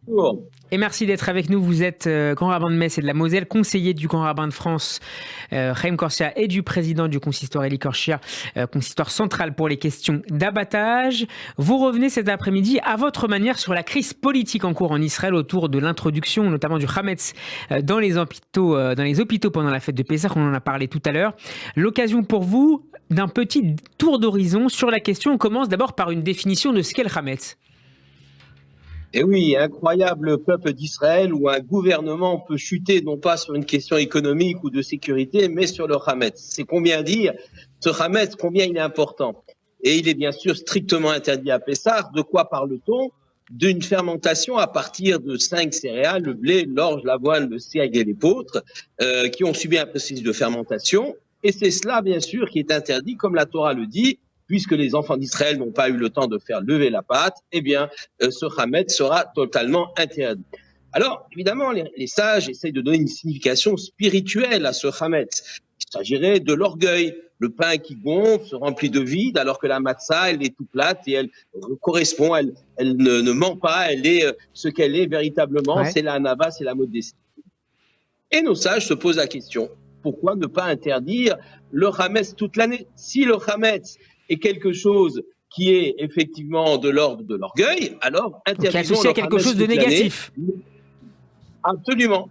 Bonjour. Et merci d'être avec nous. Vous êtes grand rabbin de Metz et de la Moselle, conseiller du grand rabbin de France, Chaim Corsia, et du président du consistoire Eli Korshia, consistoire central pour les questions d'abattage. Vous revenez cet après-midi à votre manière sur la crise politique en cours en Israël autour de l'introduction notamment du Hametz dans les hôpitaux pendant la fête de Pessah. On en a parlé tout à l'heure. L'occasion pour vous d'un petit tour d'horizon sur la question. On commence d'abord par une définition de ce qu'est le Hametz. Et oui, incroyable peuple d'Israël où un gouvernement peut chuter non pas sur une question économique ou de sécurité, mais sur le Hametz. C'est combien dire, ce Hametz, combien il est important. Et il est bien sûr strictement interdit à Pessah. De quoi parle-t-on? D'une fermentation à partir de 5 céréales, le blé, l'orge, l'avoine, le seigle et l'épeautre, qui ont subi un processus de fermentation. Et c'est cela, bien sûr, qui est interdit, comme la Torah le dit, puisque les enfants d'Israël n'ont pas eu le temps de faire lever la pâte, eh bien, ce Hametz sera totalement interdit. Alors, évidemment, les sages essayent de donner une signification spirituelle à ce Hametz. Il s'agirait de l'orgueil, le pain qui gonfle, se remplit de vide, alors que la matzah, elle est toute plate et elle correspond, elle ne ment pas, elle est ce qu'elle est véritablement, Ouais. c'est la hanava, c'est la modestie. Et nos sages se posent la question, pourquoi ne pas interdire le Hametz toute l'année? Si le Hametz est quelque chose qui est effectivement de l'ordre de l'orgueil, alors Donc, qui est interdisons associé le à quelque Hametz chose de toute l'année. négatif. Absolument.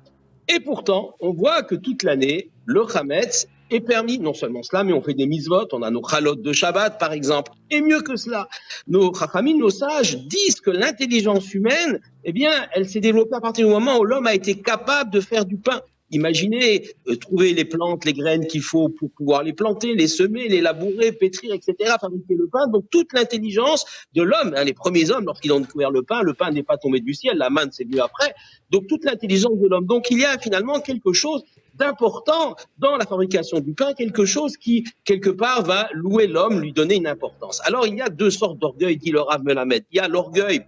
Et pourtant, on voit que toute l'année, le Hametz est permis. Non seulement cela, mais on fait des mitzvot, on a nos chalot de Shabbat, par exemple. Et mieux que cela, nos chachamim, nos sages disent que l'intelligence humaine, eh bien, elle s'est développée à partir du moment où l'homme a été capable de faire du pain. Imaginez trouver les plantes, les graines qu'il faut pour pouvoir les planter, les semer, les labourer, pétrir, etc., fabriquer le pain. Donc toute l'intelligence de l'homme, les premiers hommes, lorsqu'ils ont découvert le pain n'est pas tombé du ciel, la manne c'est venu après. Donc toute l'intelligence de l'homme. Donc il y a finalement quelque chose d'important dans la fabrication du pain, quelque chose qui, quelque part, va louer l'homme, lui donner une importance. Alors il y a deux sortes d'orgueil, dit le Rav Melamed. Il y a l'orgueil,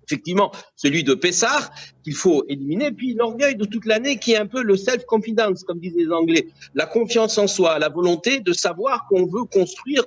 effectivement, celui de Pessah, qu'il faut éliminer, puis l'orgueil de toute l'année qui est un peu le self-confidence, comme disent les Anglais, la confiance en soi, la volonté de savoir qu'on veut construire,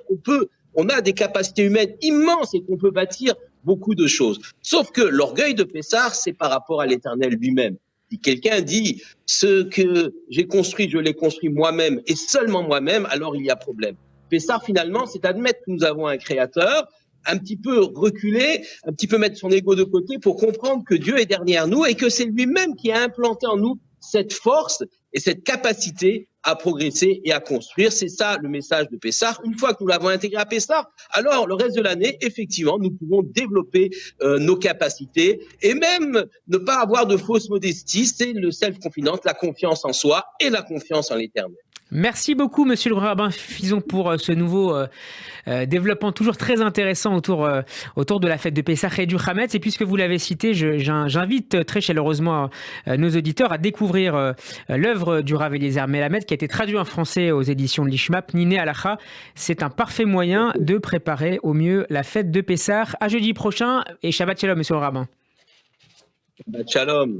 on a des capacités humaines immenses et qu'on peut bâtir beaucoup de choses. Sauf que l'orgueil de Pessah, c'est par rapport à l'Éternel lui-même. Si quelqu'un dit ce que j'ai construit, je l'ai construit moi-même et seulement moi-même, alors il y a problème. Pessah, finalement, c'est admettre que nous avons un créateur, un petit peu reculer, un petit peu mettre son ego de côté pour comprendre que Dieu est derrière nous et que c'est lui-même qui a implanté en nous cette force et cette capacité à progresser et à construire. C'est ça le message de Pessah. Une fois que nous l'avons intégré à Pessah, alors le reste de l'année, effectivement, nous pouvons développer nos capacités et même ne pas avoir de fausse modestie. C'est le self-confidence, la confiance en soi et la confiance en l'Éternel. Merci beaucoup, monsieur le rabbin Fison, pour ce nouveau développement toujours très intéressant autour de la fête de Pessah et du Hametz. Et puisque vous l'avez cité, j'invite très chaleureusement nos auditeurs à découvrir l'œuvre du Rav Eliezer Melamed qui a été traduit en français aux éditions de l'Ishmap, Niné Halacha. C'est un parfait moyen de préparer au mieux la fête de Pessah. À jeudi prochain et Shabbat Shalom, monsieur le rabbin. Shalom.